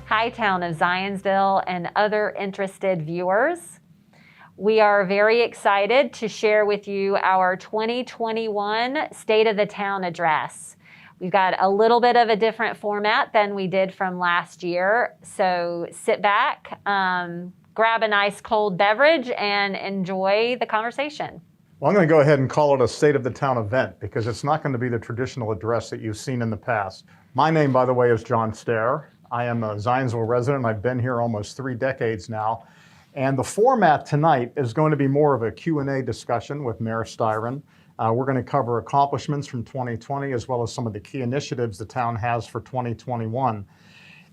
Hi, Town of Zionsville and other interested viewers. We are very excited to share with you our 2021 State of the Town address. We've got a little bit of a different format than we did from last year, so sit back, grab a nice cold beverage, and enjoy the conversation. Well, I'm going to go ahead and call it a State of the Town event because it's not going to be the traditional address that you've seen in the past. My name, by the way, is John Stair. I am a Zionsville resident. I've been here almost 3 decades now. And the format tonight is going to be more of a Q&A discussion with Mayor Styron. We're going to cover accomplishments from 2020 as well as some of the key initiatives the town has for 2021.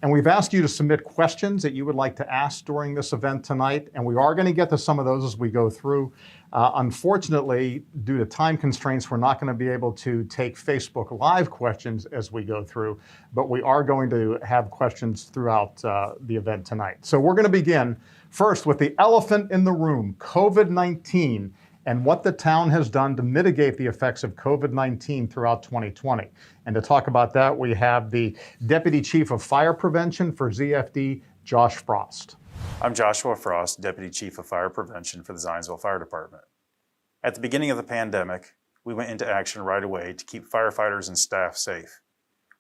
And we've asked you to submit questions that you would like to ask during this event tonight, and we are going to get to some of those as we go through. Unfortunately, due to time constraints, we're not going to be able to take Facebook Live questions as we go through, but we are going to have questions throughout the event tonight. So we're going to begin first with the elephant in the room, COVID-19, and what the town has done to mitigate the effects of COVID-19 throughout 2020. And to talk about that, we have the Deputy Chief of Fire Prevention for ZFD, Josh Frost. I'm Joshua Frost, Deputy Chief of Fire Prevention for the Zionsville Fire Department. At the beginning of the pandemic, we went into action right away to keep firefighters and staff safe.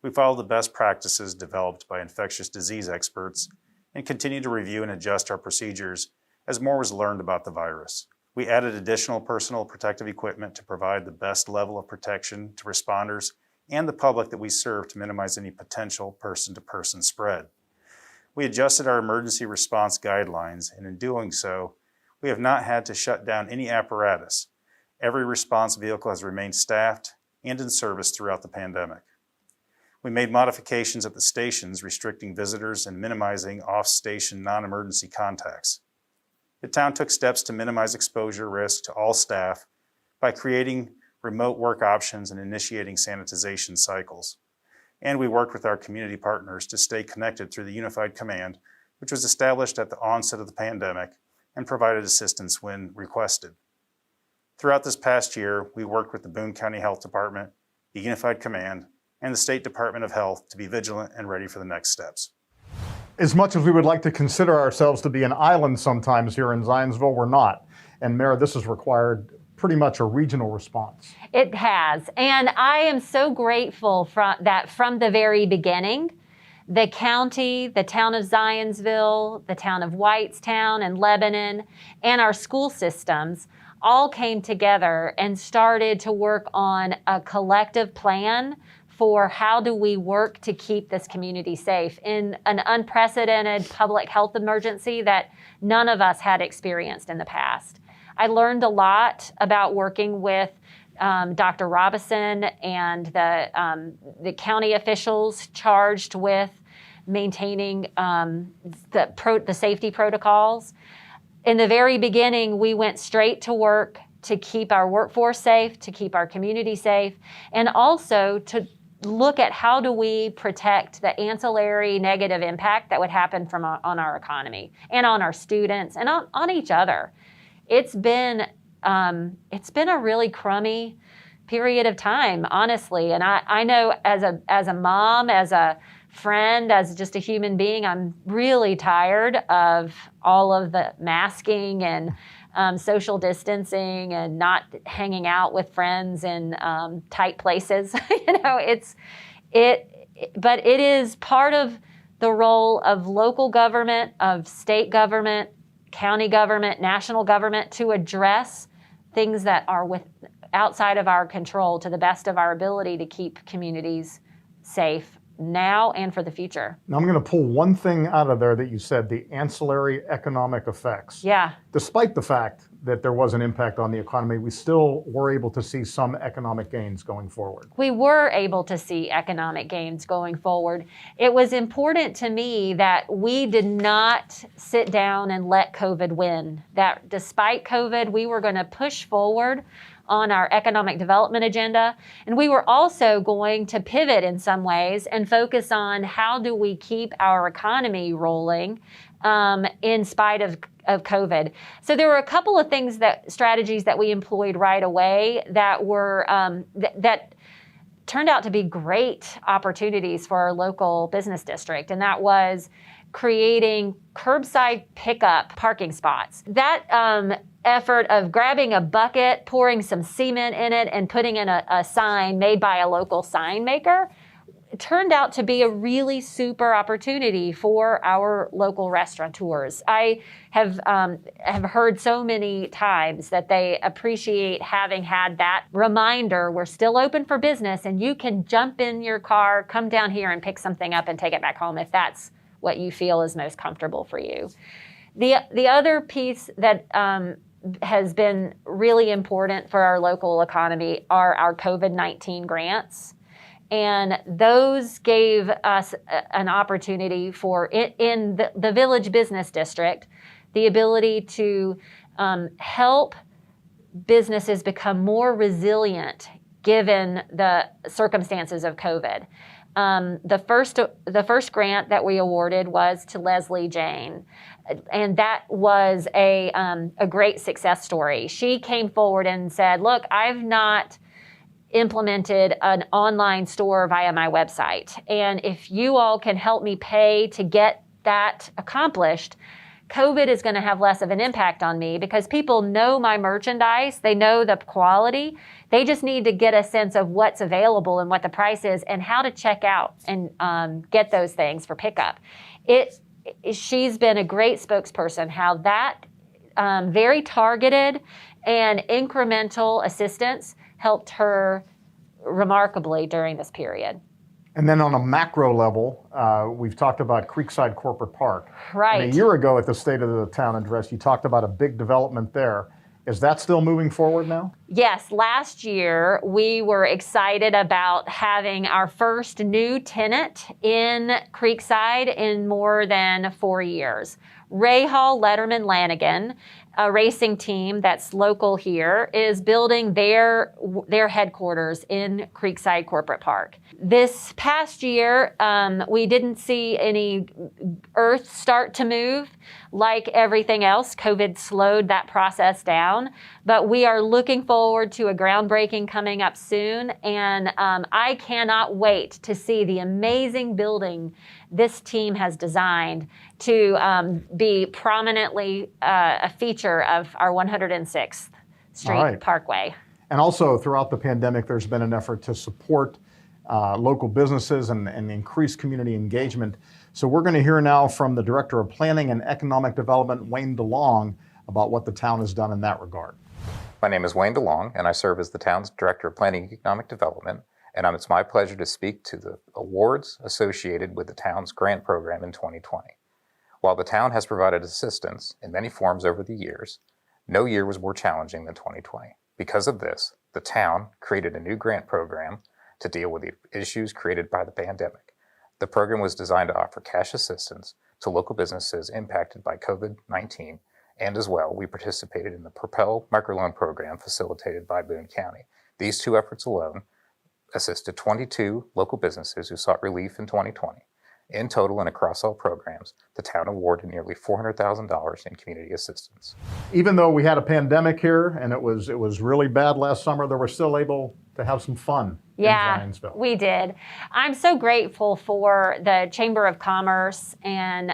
We followed the best practices developed by infectious disease experts and continued to review and adjust our procedures as more was learned about the virus. We added additional personal protective equipment to provide the best level of protection to responders and the public that we serve to minimize any potential person-to-person spread. We adjusted our emergency response guidelines, and in doing so, we have not had to shut down any apparatus. Every response vehicle has remained staffed and in service throughout the pandemic. We made modifications at the stations restricting visitors and minimizing off-station non-emergency contacts. The town took steps to minimize exposure risk to all staff by creating remote work options and initiating sanitization cycles. And we worked with our community partners to stay connected through the Unified Command, which was established at the onset of the pandemic and provided assistance when requested. Throughout this past year, we worked with the Boone County Health Department, the Unified Command, and the State Department of Health to be vigilant and ready for the next steps. As much as we would like to consider ourselves to be an island sometimes here in Zionsville, we're not. And Mayor, this has required pretty much a regional response. It has, and I am so grateful that from the very beginning, the county, the town of Zionsville, the town of Whitestown and Lebanon, and our school systems all came together and started to work on a collective plan for how do we work to keep this community safe in an unprecedented public health emergency that none of us had experienced in the past. I learned a lot about working with Dr. Robison and the county officials charged with maintaining the safety protocols. In the very beginning, we went straight to work to keep our workforce safe, to keep our community safe, and also to look at how do we protect the ancillary negative impact that would happen on our economy and on our students and on each other. It's been a really crummy period of time, honestly. And I know as a mom, as a friend, as just a human being, I'm really tired of all of the masking and social distancing and not hanging out with friends in tight places. But it is part of the role of local government, of state government, county government, national government to address things that are outside of our control to the best of our ability to keep communities safe now and for the future. Now I'm going to pull one thing out of there that you said, the ancillary economic effects. Yeah. Despite the fact that there was an impact on the economy, we still were able to see some economic gains going forward. We were able to see economic gains going forward. It was important to me that we did not sit down and let COVID win. That despite COVID, we were going to push forward on our economic development agenda. And we were also going to pivot in some ways and focus on how do we keep our economy rolling in spite of COVID. So there were a couple of strategies that we employed right away that were, that turned out to be great opportunities for our local business district. And that was creating curbside pickup parking spots. That effort of grabbing a bucket, pouring some cement in it, and putting in a sign made by a local sign maker turned out to be a really super opportunity for our local restaurateurs. I have heard so many times that they appreciate having had that reminder, we're still open for business and you can jump in your car, come down here and pick something up and take it back home if that's what you feel is most comfortable for you. The other piece that has been really important for our local economy are our COVID-19 grants. And those gave us an opportunity for, in the Village Business District, the ability to help businesses become more resilient given the circumstances of COVID. The first grant that we awarded was to Leslie Jane, and that was a great success story. She came forward and said, look, I've not implemented an online store via my website. And if you all can help me pay to get that accomplished, COVID is going to have less of an impact on me because people know my merchandise, they know the quality, they just need to get a sense of what's available and what the price is and how to check out and get those things for pickup. She's been a great spokesperson, how that very targeted and incremental assistance helped her remarkably during this period. And then on a macro level, we've talked about Creekside Corporate Park. Right. And a year ago at the State of the Town Address, you talked about a big development there. Is that still moving forward now? Yes, last year we were excited about having our first new tenant in Creekside in more than 4 years. Ray Hall Letterman Lanigan, a racing team that's local here, is building their headquarters in Creekside Corporate Park. This past year, we didn't see any earth start to move. Like everything else, COVID slowed that process down, but we are looking forward to a groundbreaking coming up soon, and I cannot wait to see the amazing building this team has designed to be prominently a feature of our 106th Street Parkway. And also throughout the pandemic, there's been an effort to support local businesses and increase community engagement. So we're going to hear now from the Director of Planning and Economic Development, Wayne DeLong, about what the town has done in that regard. My name is Wayne DeLong, and I serve as the town's Director of Planning and Economic Development, and it's my pleasure to speak to the awards associated with the town's grant program in 2020. While the town has provided assistance in many forms over the years, no year was more challenging than 2020. Because of this, the town created a new grant program to deal with the issues created by the pandemic. The program was designed to offer cash assistance to local businesses impacted by COVID-19, and as well, we participated in the Propel microloan program facilitated by Boone County. These two efforts alone assisted 22 local businesses who sought relief in 2020. In total and across all programs, the town awarded nearly $400,000 in community assistance. Even though we had a pandemic here and it was really bad last summer, they were still able to have some fun in Zionsville. We did. I'm so grateful for the Chamber of Commerce and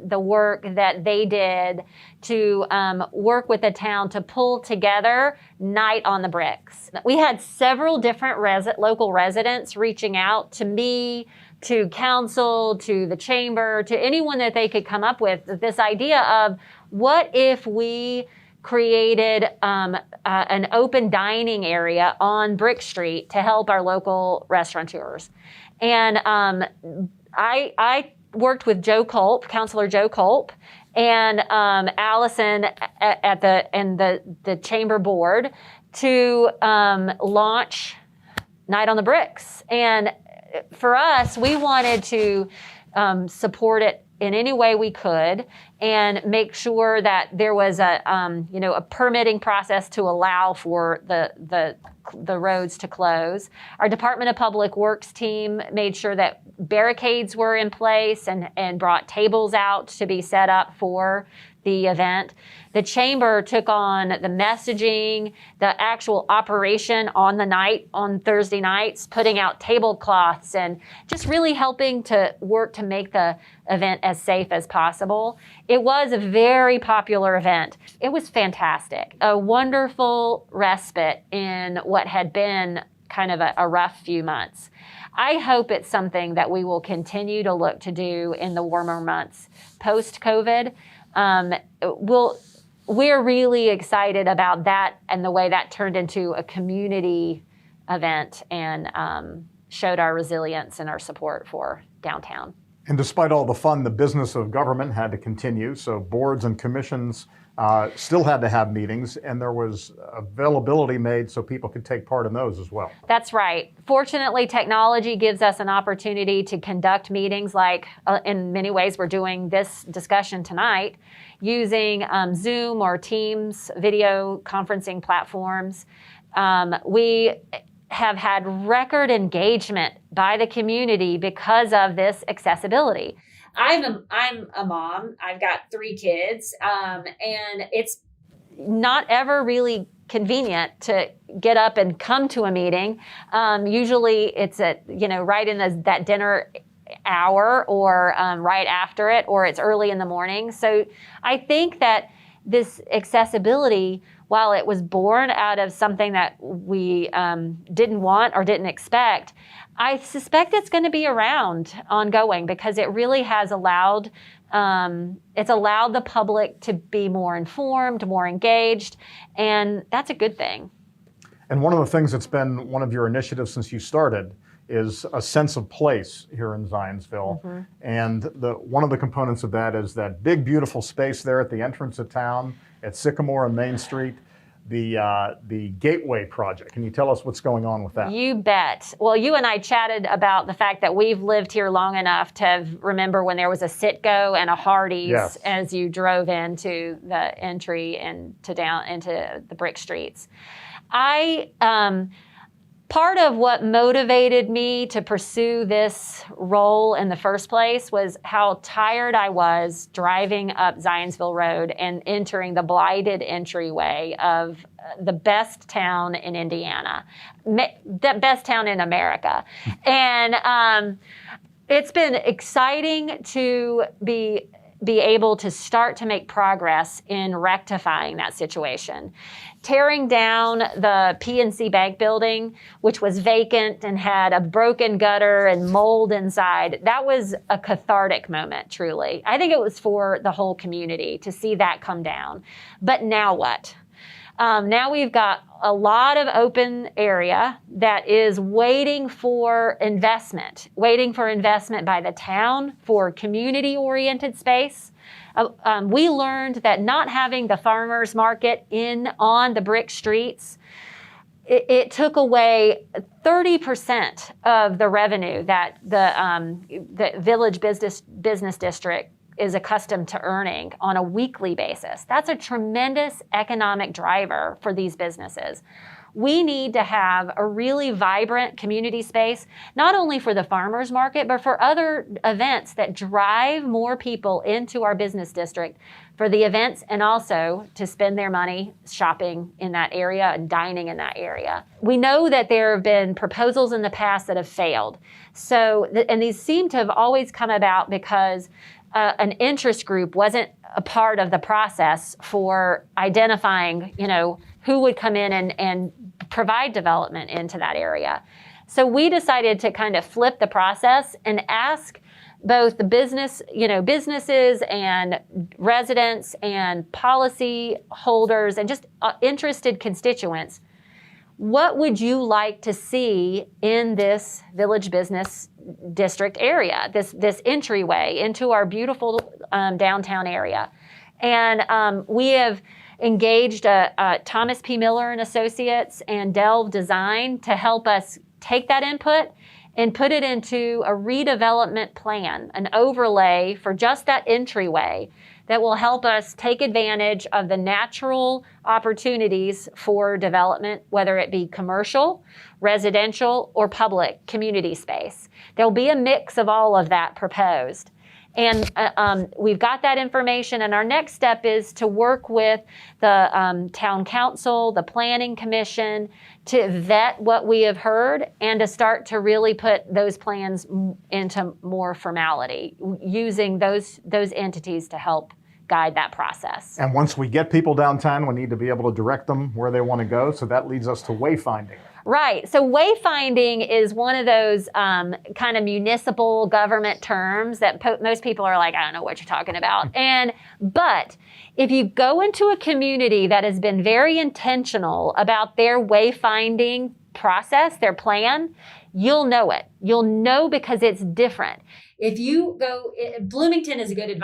the work that they did to work with the town to pull together Night on the Bricks. We had several different local residents reaching out to me, to council, to the chamber, to anyone that they could come up with this idea of what if we created an open dining area on Brick Street to help our local restaurateurs. And I worked with Joe Culp, Councilor Joe Culp, and Allison at the chamber board to launch Night on the Bricks. And for us, we wanted to support it in any way we could and make sure that there was a permitting process to allow for the the roads to close. Our Department of Public Works team made sure that barricades were in place and brought tables out to be set up for the event. The chamber took on the messaging, the actual operation on the night, on Thursday nights, putting out tablecloths and just really helping to work to make the event as safe as possible. It was a very popular event. It was fantastic. A wonderful respite in what had been kind of a rough few months. I hope it's something that we will continue to look to do in the warmer months post-COVID. We're really excited about that and the way that turned into a community event and showed our resilience and our support for downtown. And despite all the fun, the business of government had to continue. So boards and commissions still had to have meetings, and there was availability made so people could take part in those as well. That's right. Fortunately, technology gives us an opportunity to conduct meetings like, in many ways, we're doing this discussion tonight, using Zoom or Teams video conferencing platforms. We have had record engagement by the community because of this accessibility. I'm a mom. I've got 3 kids, and it's not ever really convenient to get up and come to a meeting. Usually, it's right in that dinner hour, or right after it, or it's early in the morning. So I think that this accessibility, while it was born out of something that we didn't want or didn't expect, I suspect it's going to be around ongoing because it really has allowed the public to be more informed, more engaged, and that's a good thing. And one of the things that's been one of your initiatives since you started is a sense of place here in Zionsville. Mm-hmm. And one of the components of that is that big, beautiful space there at the entrance of town at Sycamore and Main Street, the Gateway Project. Can you tell us what's going on with that? You bet. Well, you and I chatted about the fact that we've lived here long enough to remember when there was a Sitco and a Hardee's. Yes. As you drove into the entry and down into the brick streets. Part of what motivated me to pursue this role in the first place was how tired I was driving up Zionsville Road and entering the blighted entryway of the best town in Indiana, the best town in America. And it's been exciting to be able to start to make progress in rectifying that situation. Tearing down the PNC Bank building, which was vacant and had a broken gutter and mold inside, that was a cathartic moment, truly. I think it was for the whole community to see that come down. But now what? Now we've got a lot of open area that is waiting for investment by the town for community-oriented space. We learned that not having the farmers market on the brick streets, it took away 30% of the revenue that the Village Business District is accustomed to earning on a weekly basis. That's a tremendous economic driver for these businesses. We need to have a really vibrant community space, not only for the farmers market, but for other events that drive more people into our business district for the events and also to spend their money shopping in that area and dining in that area. We know that there have been proposals in the past that have failed. And these seem to have always come about because an interest group wasn't a part of the process for identifying, who would come in and provide development into that area. So we decided to kind of flip the process and ask both the businesses and residents and policy holders and just interested constituents, what would you like to see in this Village Business District area, this entryway into our beautiful downtown area? And we have engaged Thomas P. Miller and Associates and Delve Design to help us take that input and put it into a redevelopment plan, an overlay for just that entryway that will help us take advantage of the natural opportunities for development, whether it be commercial, residential, or public community space. There'll be a mix of all of that proposed. And we've got that information, and our next step is to work with the town council, the planning commission, to vet what we have heard and to start to really put those plans into more formality, using those entities to help guide that process. And once we get people downtown, we need to be able to direct them where they want to go. So that leads us to wayfinding. Right. So wayfinding is one of those kind of municipal government terms that most people are like, I don't know what you're talking about. But if you go into a community that has been very intentional about their wayfinding process, their plan, you'll know it. You'll know because it's different. If you go, Bloomington is a good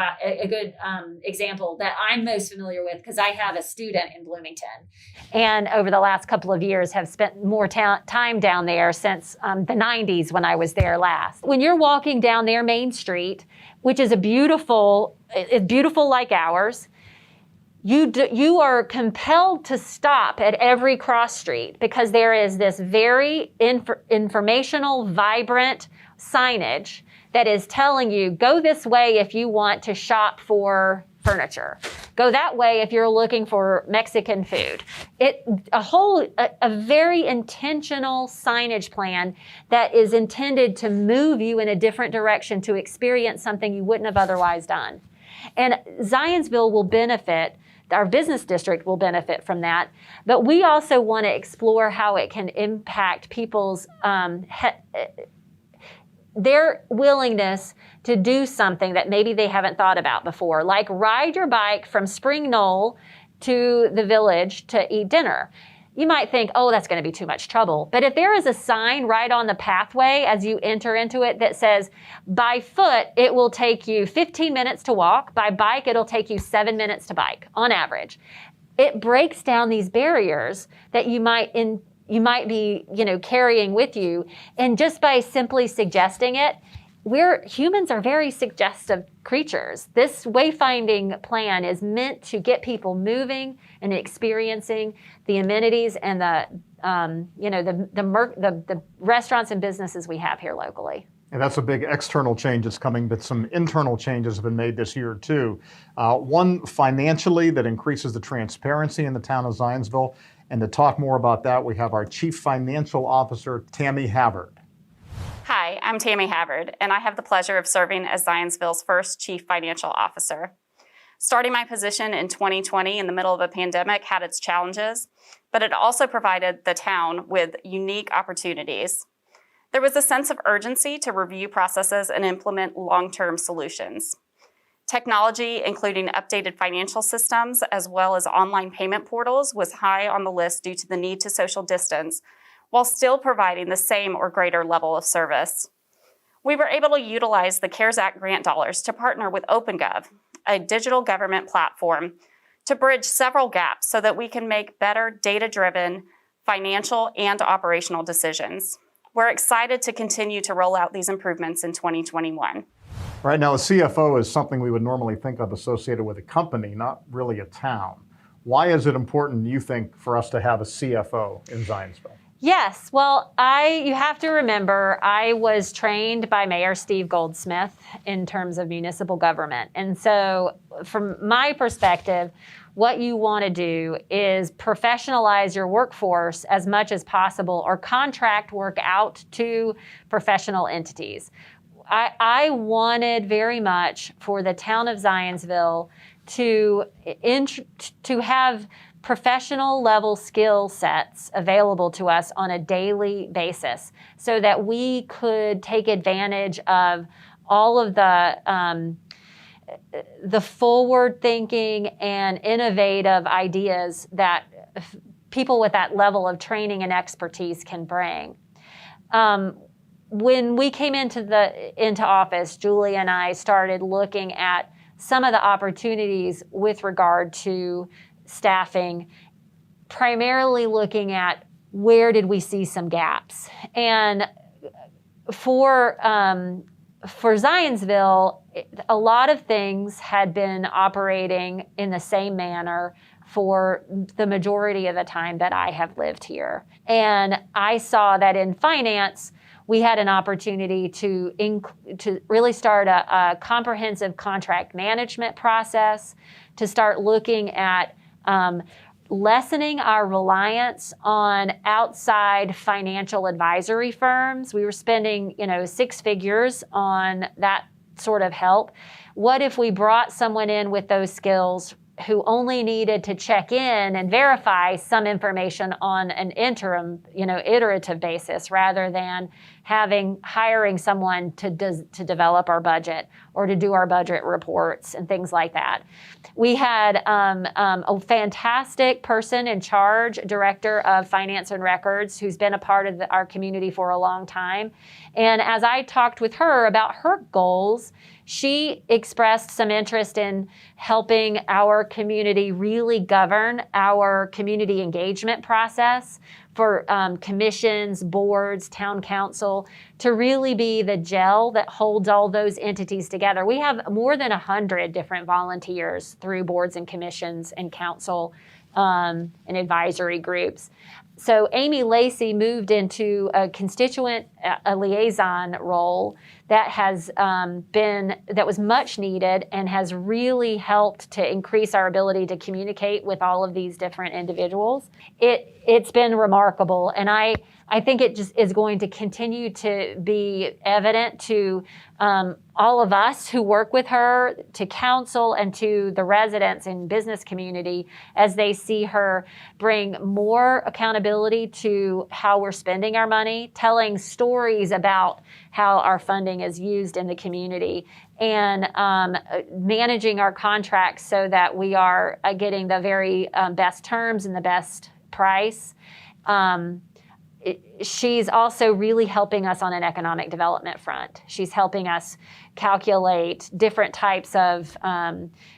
example that I'm most familiar with because I have a student in Bloomington, and over the last couple of years have spent more time down there since the 90s when I was there last. When you're walking down their main street, which is beautiful like ours, you are compelled to stop at every cross street because there is this very informational, vibrant signage that is telling you, go this way if you want to shop for furniture. Go that way if you're looking for Mexican food. A very intentional signage plan that is intended to move you in a different direction to experience something you wouldn't have otherwise done. And Zionsville will benefit, our business district will benefit from that, but we also want to explore how it can impact people's their willingness to do something that maybe they haven't thought about before, like ride your bike from Spring Knoll to the village to eat dinner. You might think, oh, that's going to be too much trouble. But if there is a sign right on the pathway as you enter into it that says, by foot, it will take you 15 minutes to walk. By bike, it'll take you 7 minutes to bike on average. It breaks down these barriers that you might be, carrying with you. And just by simply suggesting it, humans are very suggestive creatures. This wayfinding plan is meant to get people moving and experiencing the amenities and the restaurants and businesses we have here locally. And that's a big external change that's coming, but some internal changes have been made this year too. One financially that increases the transparency in the town of Zionsville. And to talk more about that, we have our Chief Financial Officer, Tammy Havard. Hi, I'm Tammy Havard, and I have the pleasure of serving as Zionsville's first Chief Financial Officer. Starting my position in 2020 in the middle of a pandemic had its challenges, but it also provided the town with unique opportunities. There was a sense of urgency to review processes and implement long-term solutions. Technology, including updated financial systems as well as online payment portals, was high on the list due to the need to social distance, while still providing the same or greater level of service. We were able to utilize the CARES Act grant dollars to partner with OpenGov, a digital government platform, to bridge several gaps so that we can make better data-driven financial and operational decisions. We're excited to continue to roll out these improvements in 2021. Right now, a CFO is something we would normally think of associated with a company, not really a town. Why is it important, you think, for us to have a CFO in Zionsville? Yes, well, you have to remember, I was trained by Mayor Steve Goldsmith in terms of municipal government. And so from my perspective, what you want to do is professionalize your workforce as much as possible or contract work out to professional entities. I wanted very much for the town of Zionsville to have professional level skill sets available to us on a daily basis so that we could take advantage of all of the forward thinking and innovative ideas that people with that level of training and expertise can bring. When we came into office, Julie and I started looking at some of the opportunities with regard to staffing, primarily looking at where did we see some gaps. And for for Zionsville, a lot of things had been operating in the same manner for the majority of the time that I have lived here. And I saw that in finance, we had an opportunity to really start a comprehensive contract management process, to start looking at lessening our reliance on outside financial advisory firms. We were spending, 6 figures on that sort of help. What if we brought someone in with those skills who only needed to check in and verify some information on an interim, iterative basis, rather than hiring someone to develop our budget or to do our budget reports and things like that. We had a fantastic person in charge, director of finance and records, who's been a part of our community for a long time. And as I talked with her about her goals, she expressed some interest in helping our community really govern our community engagement process for commissions, boards, town council, to really be the gel that holds all those entities together. We have more than 100 different volunteers through boards and commissions and council and advisory groups. So Amy Lacey moved into a constituent, a liaison role that that was much needed and has really helped to increase our ability to communicate with all of these different individuals. It's been remarkable, and I think it just is going to continue to be evident to all of us who work with her, to council, and to the residents and business community as they see her bring more accountability to how we're spending our money, telling stories about how our funding is used in the community, and managing our contracts so that we are getting the very best terms and the best price. She's also really helping us on an economic development front. She's helping us calculate different types of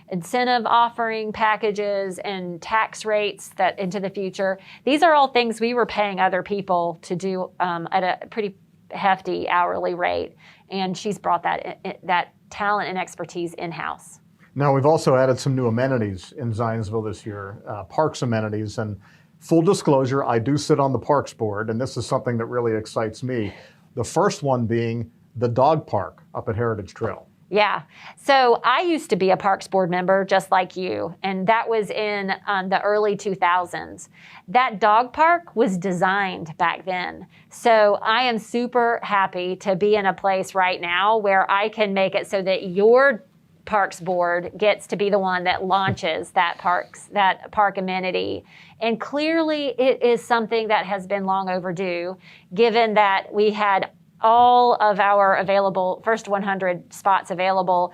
incentive offering packages and tax rates that into the future. These are all things we were paying other people to do at a pretty hefty hourly rate, and she's brought that talent and expertise in-house. Now, we've also added some new amenities in Zionsville this year, parks amenities. And full disclosure, I do sit on the Parks Board, and this is something that really excites me. The first one being the dog park up at Heritage Trail. Yeah. So I used to be a Parks Board member just like you, and that was in the early 2000s. That dog park was designed back then. So I am super happy to be in a place right now where I can make it so that your Parks Board gets to be the one that launches that park amenity. And clearly it is something that has been long overdue, given that we had all of our available, first 100 spots available,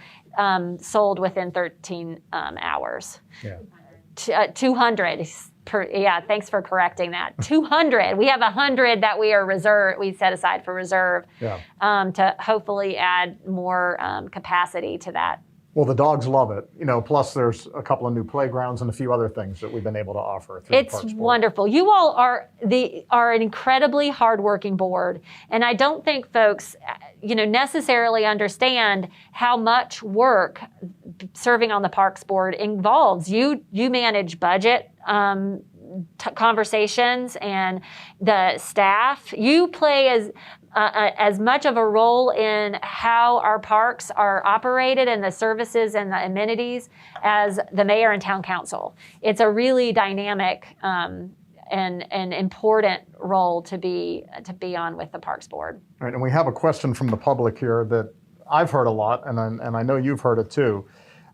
sold within 13 hours. Yeah. 200. Thanks for correcting that. 200. We have 100 that we set aside for reserve, to hopefully add more capacity to that. Well, the dogs love it, plus there's a couple of new playgrounds and a few other things that we've been able to offer through the Parks Board. It's wonderful. You all are an incredibly hardworking board, and I don't think folks, necessarily understand how much work serving on the Parks Board involves. You manage budget conversations and the staff. You play as much of a role in how our parks are operated and the services and the amenities as the mayor and town council. It's a really dynamic and important role to be on with the Parks Board. All right, and we have a question from the public here that I've heard a lot, and I know you've heard it too,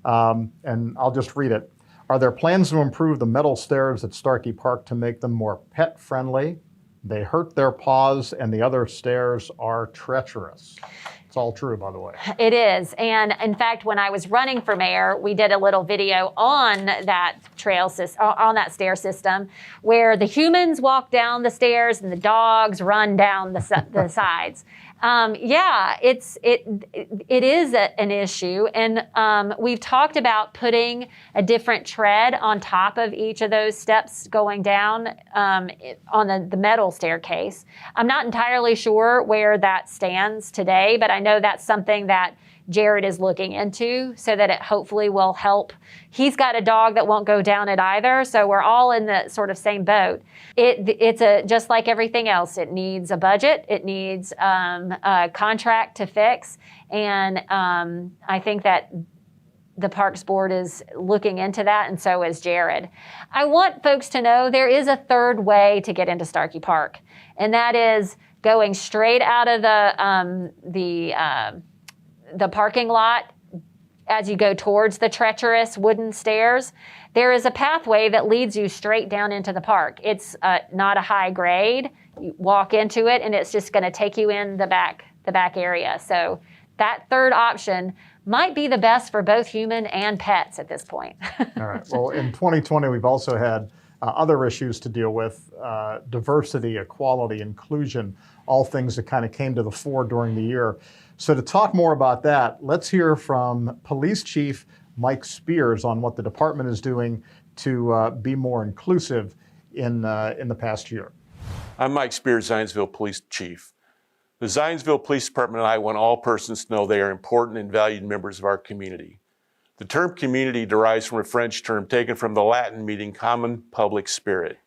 and I'll just read it. Are there plans to improve the metal stairs at Starkey Park to make them more pet-friendly? They hurt their paws, and the other stairs are treacherous. It's all true, by the way. It is. And in fact, when I was running for mayor, we did a little video on that on that stair system, where the humans walk down the stairs and the dogs run down the sides. It is an issue, and we've talked about putting a different tread on top of each of those steps going down on the metal staircase. I'm not entirely sure where that stands today, but I know that's something that Jared is looking into so that it hopefully will help. He's got a dog that won't go down it either, so we're all in the sort of same boat. It's just like everything else. It needs a budget. It needs a contract to fix, and I think that the Parks Board is looking into that, and so is Jared. I want folks to know there is a third way to get into Starkey Park, and that is going straight out of the parking lot as you go towards the treacherous wooden stairs. There is a pathway that leads you straight down into the park. It's not a high grade. You walk into it, and it's just going to take you in the back area. So that third option might be the best for both human and pets at this point. All right. Well, in 2020, we've also had other issues to deal with, diversity, equality, inclusion, all things that kind of came to the fore during the year. So to talk more about that, let's hear from Police Chief Mike Spears on what the department is doing to be more inclusive in the past year. I'm Mike Spears, Zionsville Police Chief. The Zionsville Police Department and I want all persons to know they are important and valued members of our community. The term community derives from a French term taken from the Latin meaning common public spirit.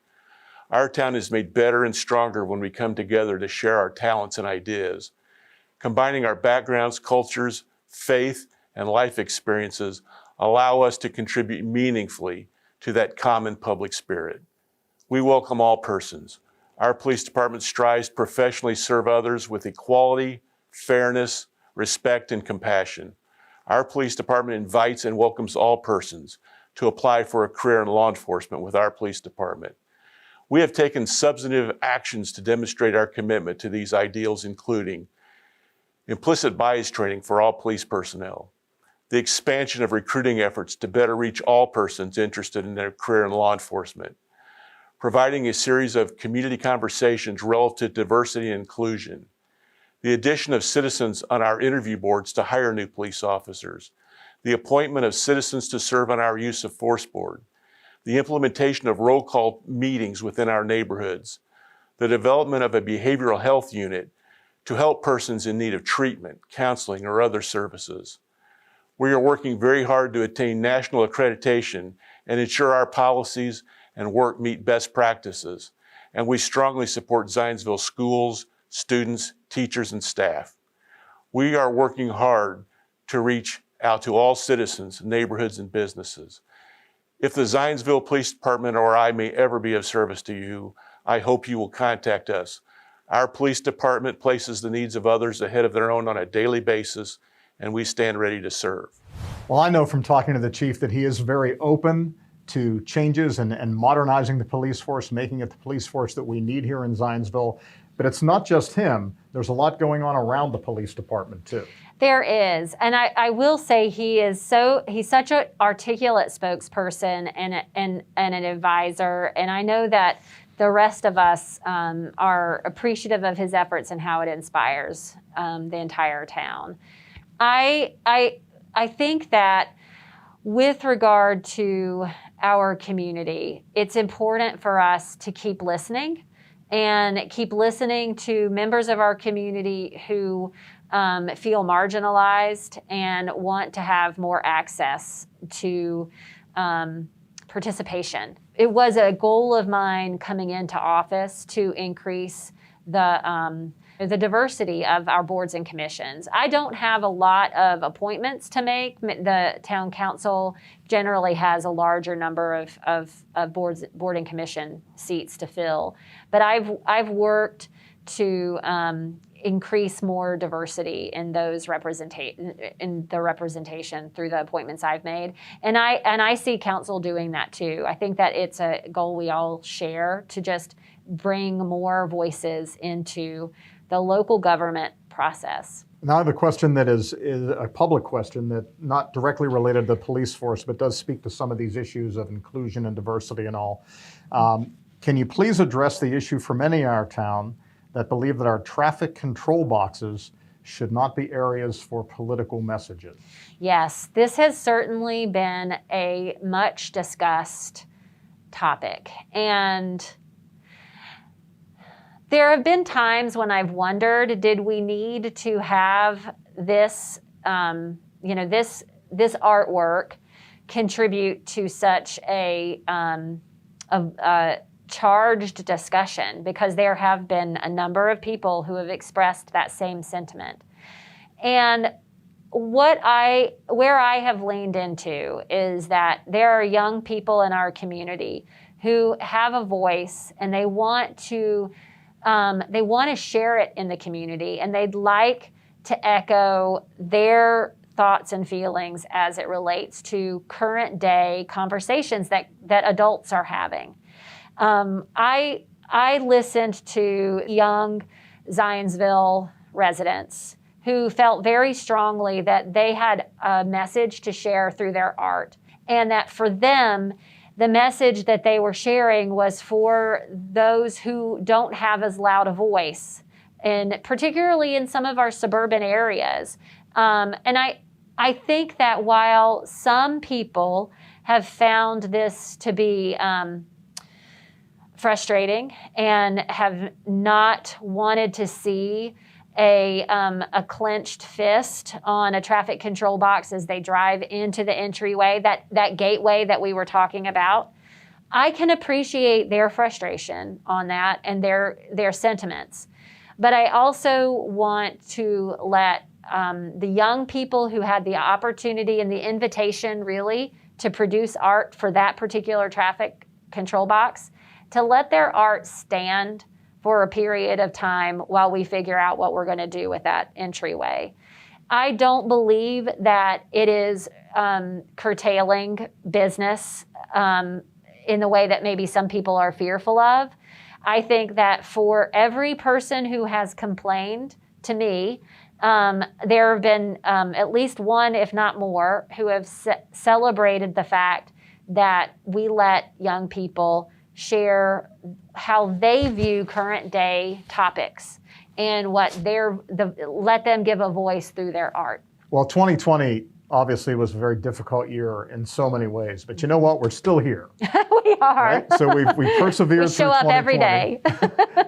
Our town is made better and stronger when we come together to share our talents and ideas. Combining our backgrounds, cultures, faith, and life experiences allow us to contribute meaningfully to that common public spirit. We welcome all persons. Our police department strives to professionally serve others with equality, fairness, respect, and compassion. Our police department invites and welcomes all persons to apply for a career in law enforcement with our police department. We have taken substantive actions to demonstrate our commitment to these ideals, including implicit bias training for all police personnel, the expansion of recruiting efforts to better reach all persons interested in their career in law enforcement, providing a series of community conversations relative to diversity and inclusion, the addition of citizens on our interview boards to hire new police officers, the appointment of citizens to serve on our use of force board, the implementation of roll call meetings within our neighborhoods, the development of a behavioral health unit to help persons in need of treatment, counseling, or other services. We are working very hard to attain national accreditation and ensure our policies and work meet best practices, and we strongly support Zionsville schools, students, teachers, and staff. We are working hard to reach out to all citizens, neighborhoods, and businesses. If the Zionsville Police Department or I may ever be of service to you, I hope you will contact us. Our police department places the needs of others ahead of their own on a daily basis, and we stand ready to serve. Well, I know from talking to the chief that he is very open to changes and modernizing the police force, making it the police force that we need here in Zionsville. But it's not just him. There's a lot going on around the police department too. There is, and I will say he's such an articulate spokesperson and an advisor, and I know that the rest of us are appreciative of his efforts and how it inspires the entire town. I think that with regard to our community, it's important for us to keep listening and keep listening to members of our community who feel marginalized and want to have more access to participation. It was a goal of mine coming into office to increase the diversity of our boards and commissions. I don't have a lot of appointments to make. The town council generally has a larger number of board and commission seats to fill, but I've worked to increase more diversity in those representation through the appointments I've made, and I see council doing that too. I think that it's a goal we all share to just bring more voices into the local government process. Now I have a question that is a public question that not directly related to the police force, but does speak to some of these issues of inclusion and diversity and all. Can you please address the issue for many in our town that believe that our traffic control boxes should not be areas for political messages? Yes, this has certainly been a much discussed topic. And There have been times when I've wondered, did we need to have this, this artwork contribute to such a charged discussion? Because there have been a number of people who have expressed that same sentiment. And where I have leaned into is that there are young people in our community who have a voice, and they want to share it in the community, and they'd like to echo their thoughts and feelings as it relates to current day conversations that adults are having. I listened to young Zionsville residents who felt very strongly that they had a message to share through their art, and that for them, the message that they were sharing was for those who don't have as loud a voice, and particularly in some of our suburban areas. And I think that while some people have found this to be frustrating and have not wanted to see a clenched fist on a traffic control box as they drive into the entryway, that gateway that we were talking about, I can appreciate their frustration on that and their sentiments. But I also want to let the young people who had the opportunity and the invitation really to produce art for that particular traffic control box, to let their art stand for a period of time while we figure out what we're going to do with that entryway. I don't believe that it is curtailing business in the way that maybe some people are fearful of. I think that for every person who has complained to me, there have been at least one, if not more, who have celebrated the fact that we let young people share how they view current day topics and let them give a voice through their art. Well, 2020 obviously was a very difficult year in so many ways, but you know what? We're still here. We are. Right? So we've persevered we show through up every day.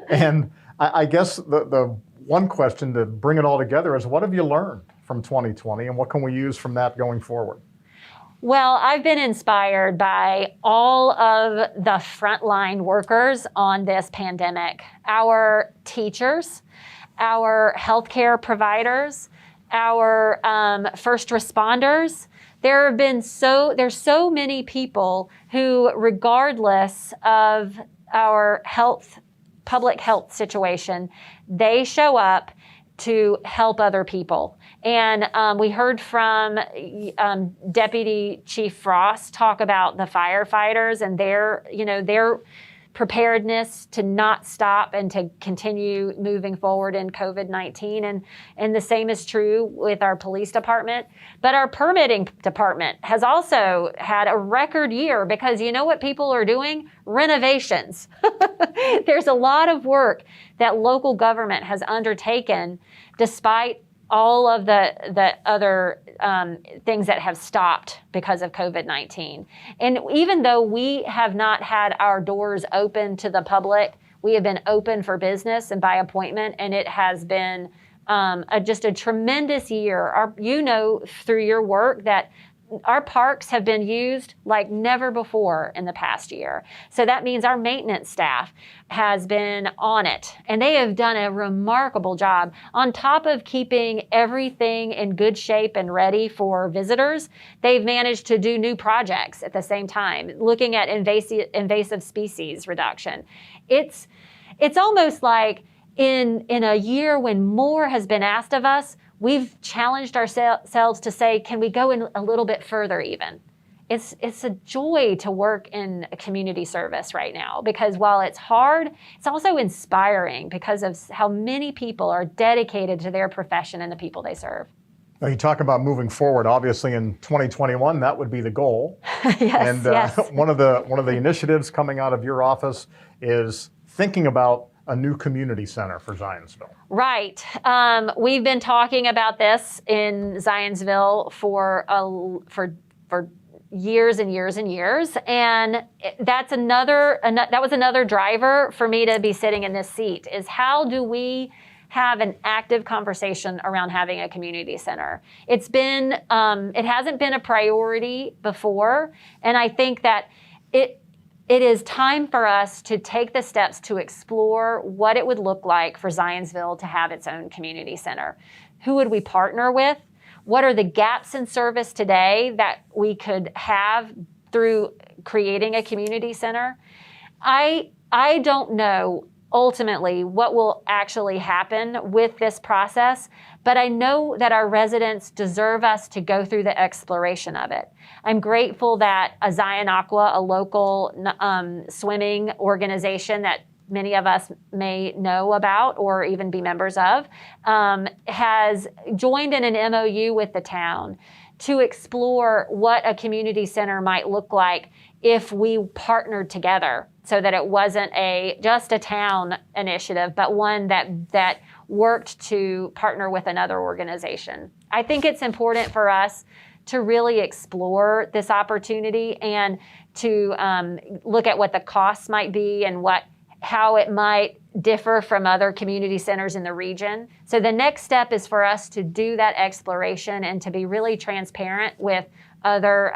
And I guess the one question to bring it all together is, what have you learned from 2020, and what can we use from that going forward? Well, I've been inspired by all of the frontline workers on this pandemic, our teachers, our healthcare providers, our first responders. There's so many people who, regardless of our public health situation, they show up to help other people. And we heard from Deputy Chief Frost talk about the firefighters and their preparedness to not stop and to continue moving forward in COVID-19. And the same is true with our police department. But our permitting department has also had a record year, because you know what people are doing? Renovations. There's a lot of work that local government has undertaken despite all of the other things that have stopped because of COVID-19. And even though we have not had our doors open to the public, we have been open for business and by appointment, and it has been just a tremendous year. Through your work that our parks have been used like never before in the past year. So that means our maintenance staff has been on it, and they have done a remarkable job. On top of keeping everything in good shape and ready for visitors, they've managed to do new projects at the same time, looking at invasive species reduction. It's almost like in a year when more has been asked of us, we've challenged ourselves to say, can we go in a little bit further even? It's a joy to work in a community service right now, because while it's hard, it's also inspiring because of how many people are dedicated to their profession and the people they serve. Now, you talk about moving forward. Obviously, in 2021, that would be the goal. Yes, yes. One of the initiatives coming out of your office is thinking about a new community center for Zionsville. Right. We've been talking about this in Zionsville for years and years and years. And that was another driver for me to be sitting in this seat, is how do we have an active conversation around having a community center? It hasn't been a priority before. And I think that it is time for us to take the steps to explore what it would look like for Zionsville to have its own community center. Who would we partner with? What are the gaps in service today that we could have through creating a community center? I don't know ultimately what will actually happen with this process, but I know that our residents deserve us to go through the exploration of it. I'm grateful that a Zion Aqua, a local swimming organization that many of us may know about or even be members of, has joined in an MOU with the town to explore what a community center might look like if we partnered together, so that it wasn't just a town initiative, but one that worked to partner with another organization. I think it's important for us to really explore this opportunity and to look at what the costs might be and how it might differ from other community centers in the region. So the next step is for us to do that exploration and to be really transparent with other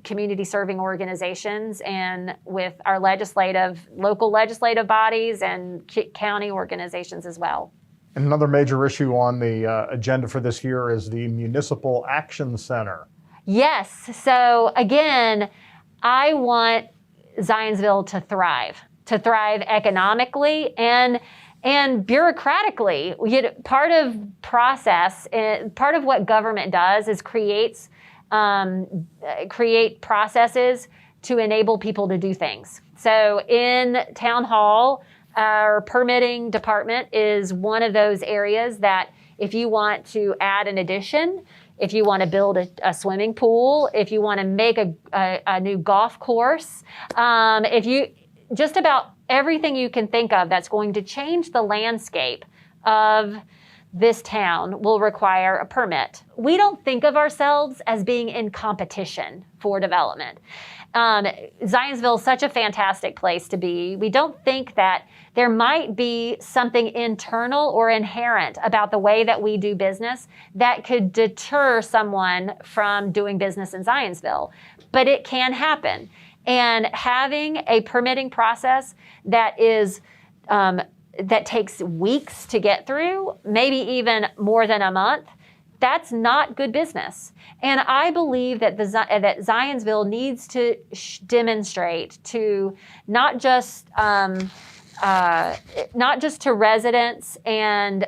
community serving organizations and with our local legislative bodies and county organizations as well. And another major issue on the agenda for this year is the Municipal Action Center. Yes. So again, I want Zionsville to thrive economically and bureaucratically. Part of what government does is create processes to enable people to do things. So in Town Hall, our permitting department is one of those areas that if you want to add an addition, if you want to build a swimming pool, if you want to make a new golf course, just about everything you can think of that's going to change the landscape of this town will require a permit. We don't think of ourselves as being in competition for development. Zionsville is such a fantastic place to be. We don't think that there might be something internal or inherent about the way that we do business that could deter someone from doing business in Zionsville, but it can happen. And having a permitting process that takes weeks to get through, maybe even more than a month, that's not good business. And I believe that that Zionsville needs to demonstrate to not just to residents and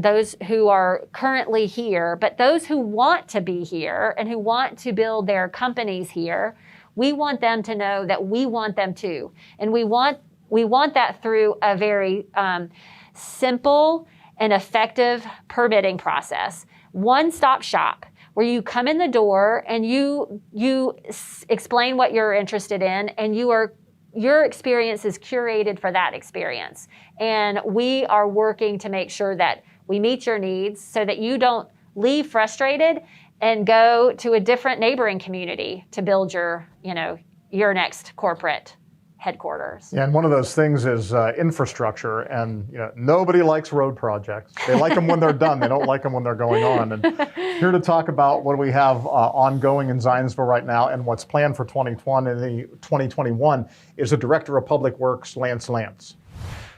those who are currently here, but those who want to be here and who want to build their companies here. We want them to know that we want them too. And we want that through a very simple and effective permitting process. One-stop shop, where you come in the door and you explain what you're interested in, and your experience is curated for that experience. And we are working to make sure that we meet your needs so that you don't leave frustrated and go to a different neighboring community to build your next corporate headquarters. Yeah, and one of those things is infrastructure, and nobody likes road projects. They like them when they're done. They don't like them when they're going on. And here to talk about what we have ongoing in Zionsville right now and what's planned for 2021 is the Director of Public Works, Lance Lance.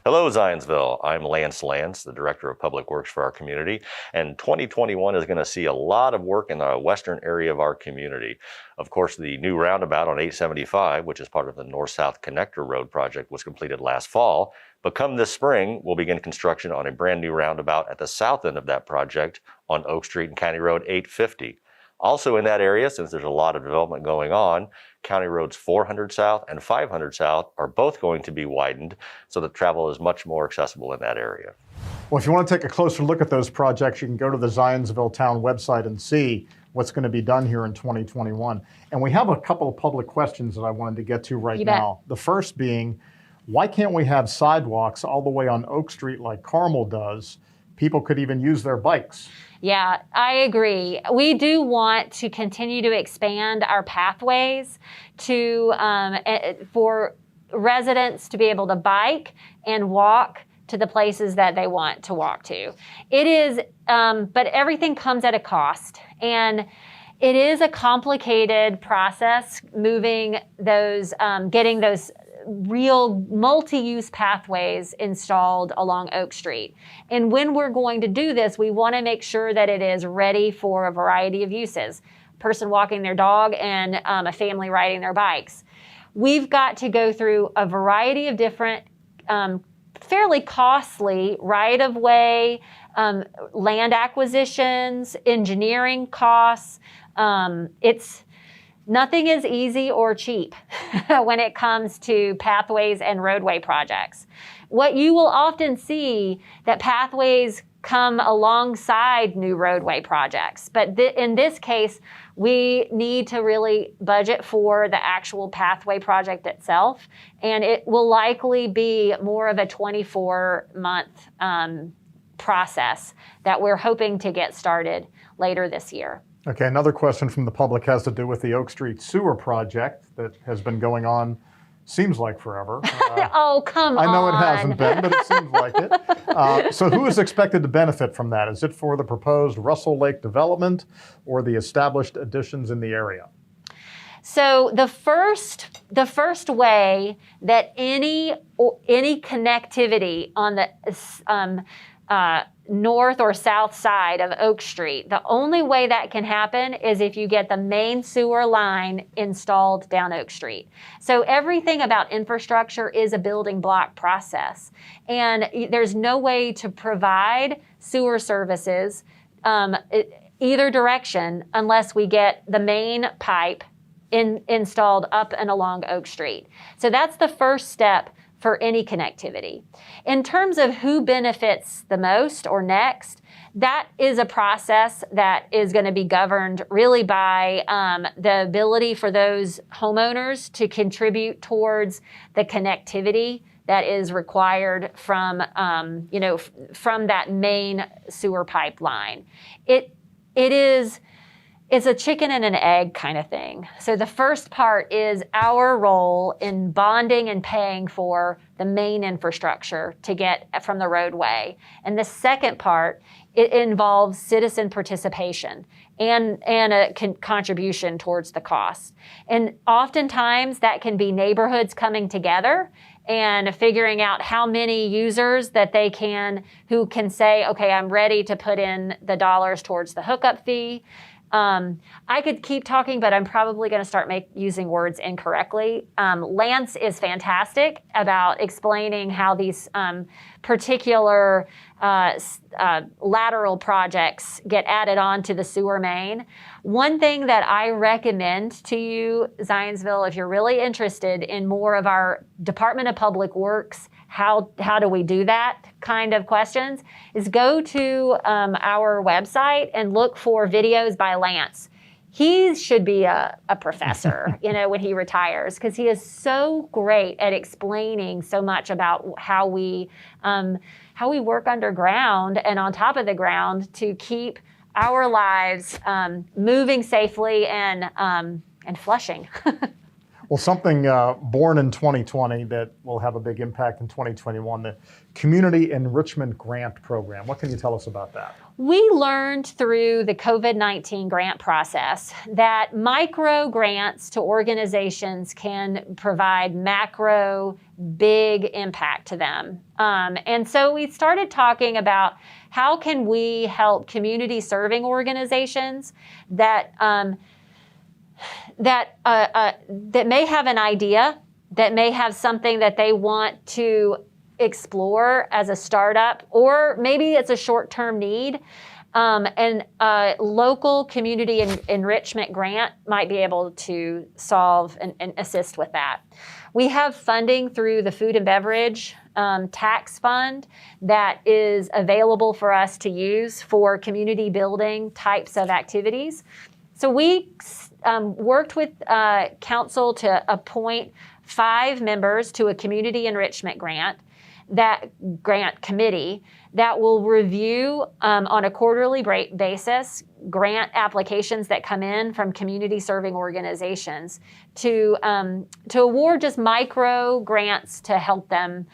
Hello, Zionsville. I'm Lance Lance, the Director of Public Works for our community, and 2021 is going to see a lot of work in the western area of our community. Of course, the new roundabout on 875, which is part of the North-South Connector Road project, was completed last fall, but come this spring, we'll begin construction on a brand new roundabout at the south end of that project on Oak Street and County Road 850. Also in that area, since there's a lot of development going on, County Roads 400 South and 500 South are both going to be widened so that travel is much more accessible in that area. Well, if you want to take a closer look at those projects, you can go to the Zionsville Town website and see what's going to be done here in 2021. And we have a couple of public questions that I wanted to get to right now. The first being, why can't we have sidewalks all the way on Oak Street like Carmel does people could even use their bikes. Yeah, I agree. We do want to continue to expand our pathways to for residents to be able to bike and walk to the places that they want to walk to. It is, but everything comes at a cost, and it is a complicated process moving those, getting those real multi-use pathways installed along Oak Street. And when we're going to do this, we want to make sure that it is ready for a variety of uses. A person walking their dog and a family riding their bikes. We've got to go through a variety of different fairly costly right-of-way, land acquisitions, engineering costs. Nothing is easy or cheap when it comes to pathways and roadway projects. What you will often see that pathways come alongside new roadway projects. But in this case, we need to really budget for the actual pathway project itself. And it will likely be more of a 24-month process that we're hoping to get started later this year. Okay, another question from the public has to do with the Oak Street sewer project that has been going on, seems like forever. Oh, come on. I know it hasn't been, but it seems like it. So who is expected to benefit from that? Is it for the proposed Russell Lake development or the established additions in the area? So the first way that any connectivity on the north or south side of Oak Street, the only way that can happen is if you get the main sewer line installed down Oak Street. So everything about infrastructure is a building block process. And there's no way to provide sewer services either direction unless we get the main pipe installed up and along Oak Street. So that's the first step for any connectivity. In terms of who benefits the most or next, that is a process that is going to be governed really by the ability for those homeowners to contribute towards the connectivity that is required from, from that main sewer pipeline. It's a chicken and an egg kind of thing. So the first part is our role in bonding and paying for the main infrastructure to get from the roadway. And the second part, it involves citizen participation and a contribution towards the cost. And oftentimes that can be neighborhoods coming together and figuring out how many users that who can say, okay, I'm ready to put in the dollars towards the hookup fee. I could keep talking, but I'm probably going to start using words incorrectly. Lance is fantastic about explaining how these particular lateral projects get added on to the sewer main. One thing that I recommend to you, Zionsville, if you're really interested in more of our Department of Public Works, how do we do that kind of questions, is go to our website and look for videos by Lance. He should be a professor, when he retires, because he is so great at explaining so much about how we work underground and on top of the ground to keep our lives moving safely and flushing. Well, something born in 2020 that will have a big impact in 2021, the Community Enrichment Grant Program. What can you tell us about that? We learned through the COVID-19 grant process that micro grants to organizations can provide macro, big impact to them. And so we started talking about how can we help community serving organizations that may have an idea, that may have something that they want to explore as a startup, or maybe it's a short-term need. And a local community enrichment grant might be able to solve and assist with that. We have funding through the Food and Beverage Tax Fund that is available for us to use for community building types of activities. So we worked with council to appoint 5 members to a community enrichment grant. that grant committee that will review on a quarterly basis grant applications that come in from community serving organizations to award just micro grants to help them,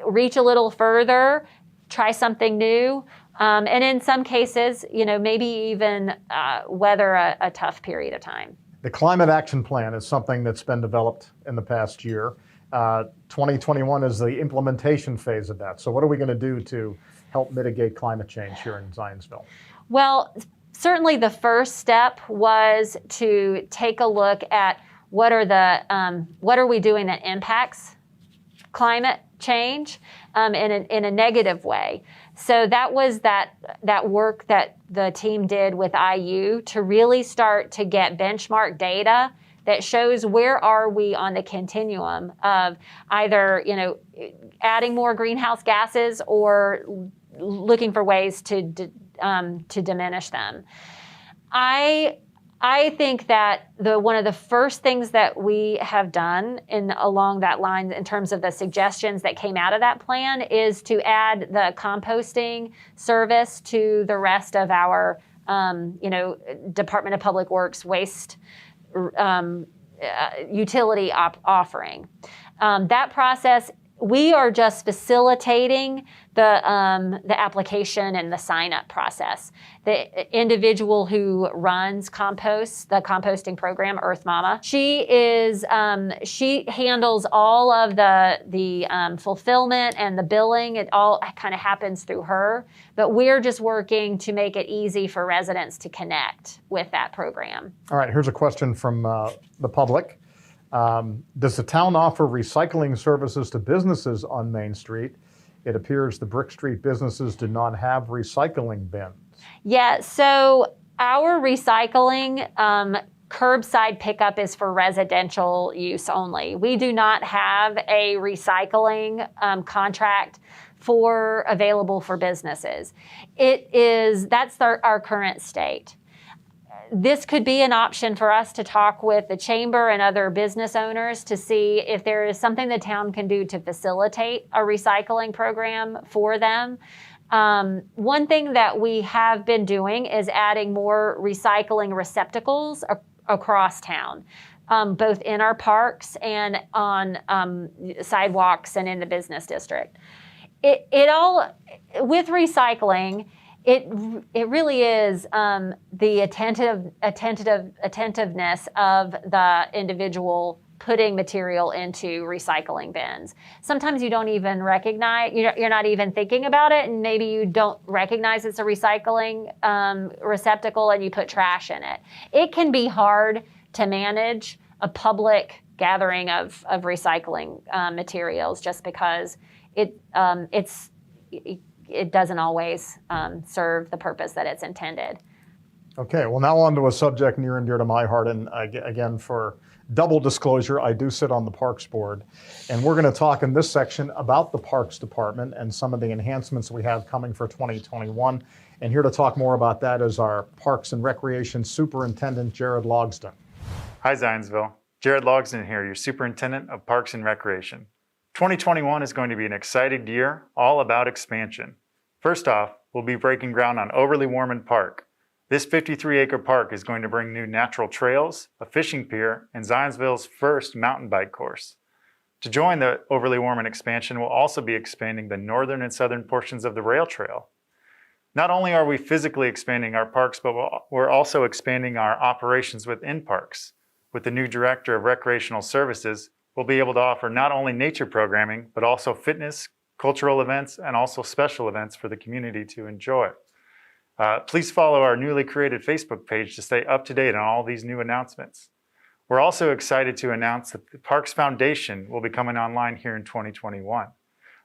reach a little further, try something new, and in some cases, maybe even weather a tough period of time. The Climate Action Plan is something that's been developed in the past year. 2021 is the implementation phase of that. So what are we going to do to help mitigate climate change here in Zionsville? Well, certainly the first step was to take a look at what are we doing that impacts climate change in a negative way. So that was that work that the team did with IU to really start to get benchmark data that shows where are we on the continuum of either adding more greenhouse gases or looking for ways to diminish them. I think that one of the first things that we have done along that line in terms of the suggestions that came out of that plan is to add the composting service to the rest of our Department of Public Works waste utility offering. That process, we are just facilitating the application and the sign-up process. The individual who runs the composting program, Earth Mama, she handles all of the fulfillment and the billing. It all kind of happens through her, but we're just working to make it easy for residents to connect with that program. All right, here's a question from the public. Does the town offer recycling services to businesses on Main Street? It appears the Brick Street businesses do not have recycling bins. Yeah, so our recycling curbside pickup is for residential use only. We do not have a recycling contract available for businesses. That's our current state. This could be an option for us to talk with the chamber and other business owners to see if there is something the town can do to facilitate a recycling program for them. One thing that we have been doing is adding more recycling receptacles across town, both in our parks and on sidewalks and in the business district. With recycling, it really is the attentiveness of the individual putting material into recycling bins. Sometimes you don't even recognize, you're not even thinking about it, and maybe you don't recognize it's a recycling receptacle and you put trash in it. It can be hard to manage a public gathering of recycling materials just because it doesn't always serve the purpose that it's intended. Okay, well, now on to a subject near and dear to my heart. And again, for double disclosure, I do sit on the Parks Board. And we're going to talk in this section about the Parks Department and some of the enhancements we have coming for 2021. And here to talk more about that is our Parks and Recreation Superintendent, Jared Logsdon. Hi, Zionsville. Jared Logsdon here, your Superintendent of Parks and Recreation. 2021 is going to be an exciting year, all about expansion. First off, we'll be breaking ground on Overly Warman Park. This 53-acre park is going to bring new natural trails, a fishing pier, and Zionsville's first mountain bike course. To join the Overly Warman expansion, we'll also be expanding the northern and southern portions of the rail trail. Not only are we physically expanding our parks, but we're also expanding our operations within parks. With the new Director of Recreational Services, we'll be able to offer not only nature programming, but also fitness, cultural events, and also special events for the community to enjoy. Please follow our newly created Facebook page to stay up to date on all these new announcements. We're also excited to announce that the Parks Foundation will be coming online here in 2021.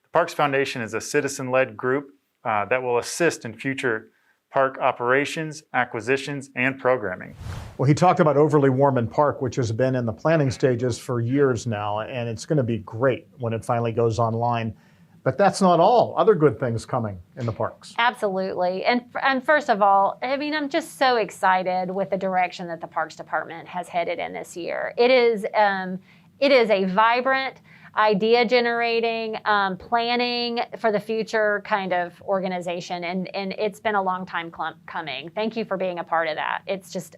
The Parks Foundation is a citizen-led group that will assist in future park operations, acquisitions, and programming. Well, he talked about Overly Warman Park, which has been in the planning stages for years now, and it's going to be great when it finally goes online. But that's not all. Other good things coming in the parks. Absolutely. And first of all, I mean, I'm just so excited with the direction that the Parks Department has headed in this year. It is a vibrant, idea generating, planning for the future kind of organization. And it's been a long time coming. Thank you for being a part of that. It's just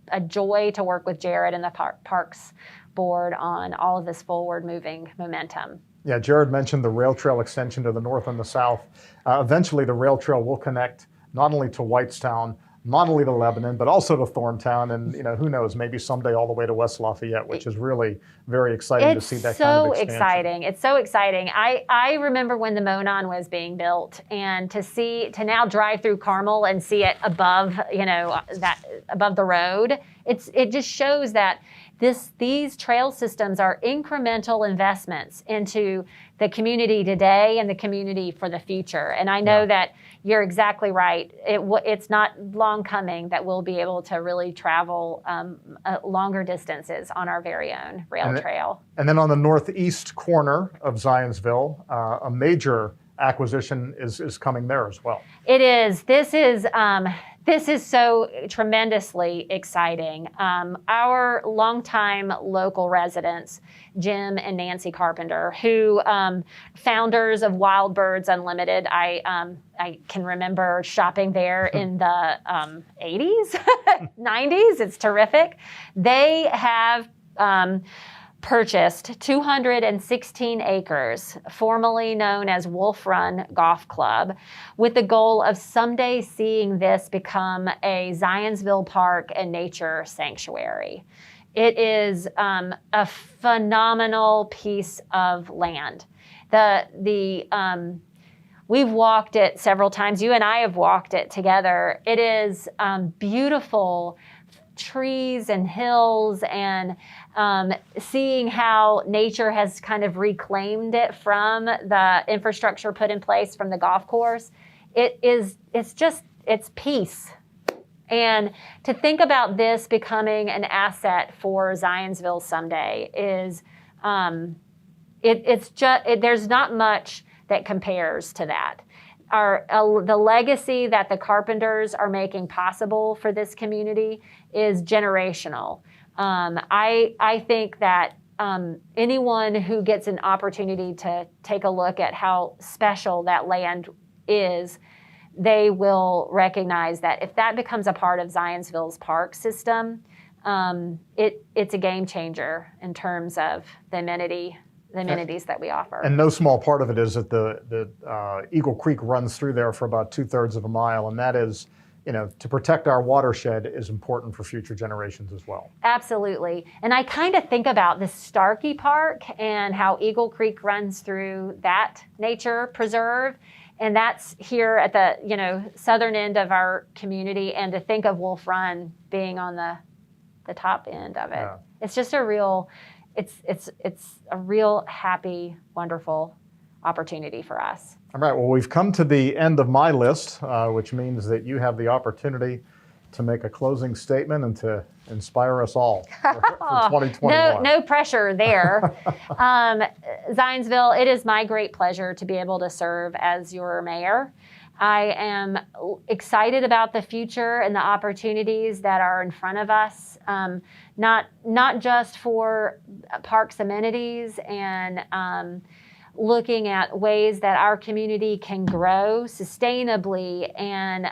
a joy to work with Jared and the Parks Board on all of this forward moving momentum. Yeah, Jared mentioned the rail trail extension to the north and the south. Eventually the rail trail will connect not only to Whitestown, not only to Lebanon, but also to Thorntown, and who knows, maybe someday all the way to West Lafayette, which is really very exciting to see that kind of expansion. It's so exciting. It's so exciting. I remember when the Monon was being built, and to now drive through Carmel and see it above, that above the road. It just shows that these trail systems are incremental investments into the community today and the community for the future. And I know that you're exactly right. It's not long coming that we'll be able to really travel longer distances on our very own rail trail. And then on the northeast corner of Zionsville, a major acquisition is coming there as well. It is. This is so tremendously exciting. Our longtime local residents, Jim and Nancy Carpenter, who founders of Wild Birds Unlimited, I can remember shopping there in the 80s, 90s. It's terrific. They have purchased 216 acres, formerly known as Wolf Run Golf Club, with the goal of someday seeing this become a Zionsville Park and Nature Sanctuary. It is a phenomenal piece of land. We've walked it several times. You and I have walked it together. It is beautiful trees and hills, and seeing how nature has kind of reclaimed it from the infrastructure put in place from the golf course. It's peace. And to think about this becoming an asset for Zionsville someday is, there's not much that compares to that. The legacy that the Carpenters are making possible for this community is generational. I think that anyone who gets an opportunity to take a look at how special that land is, they will recognize that if that becomes a part of Zionsville's park system, it's a game changer in terms of the amenities that we offer. And no small part of it is that the Eagle Creek runs through there for about 2/3 of a mile, and that is, to protect our watershed is important for future generations as well. Absolutely. And I kind of think about the Starkey Park and how Eagle Creek runs through that nature preserve. And that's here at the southern end of our community, and to think of Wolf Run being on the top end of it. Yeah. It's just a real happy, wonderful opportunity for us. All right, well, we've come to the end of my list, which means that you have the opportunity to make a closing statement and to inspire us all for 2021. No pressure there. Zionsville, it is my great pleasure to be able to serve as your mayor. I am excited about the future and the opportunities that are in front of us, not just for parks amenities and looking at ways that our community can grow sustainably and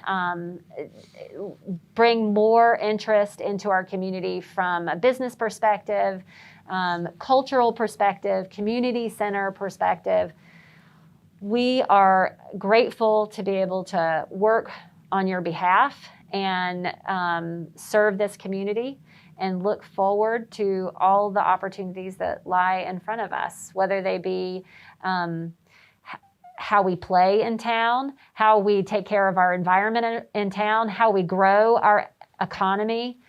bring more interest into our community from a business perspective, cultural perspective, community center perspective. We are grateful to be able to work on your behalf and serve this community, and look forward to all the opportunities that lie in front of us, whether they be how we play in town, how we take care of our environment in town, how we grow our economy.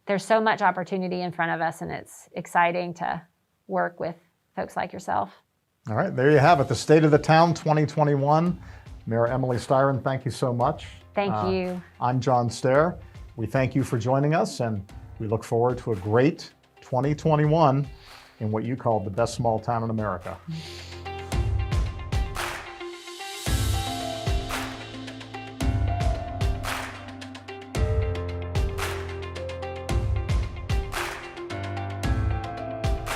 There's so much opportunity in front of us, and it's exciting to work with folks like yourself. All right, there you have it, the State of the Town 2021. Mayor Emily Styron, thank you so much. Thank you. I'm John Stair. We thank you for joining us, and we look forward to a great 2021 in what you called the best small town in America.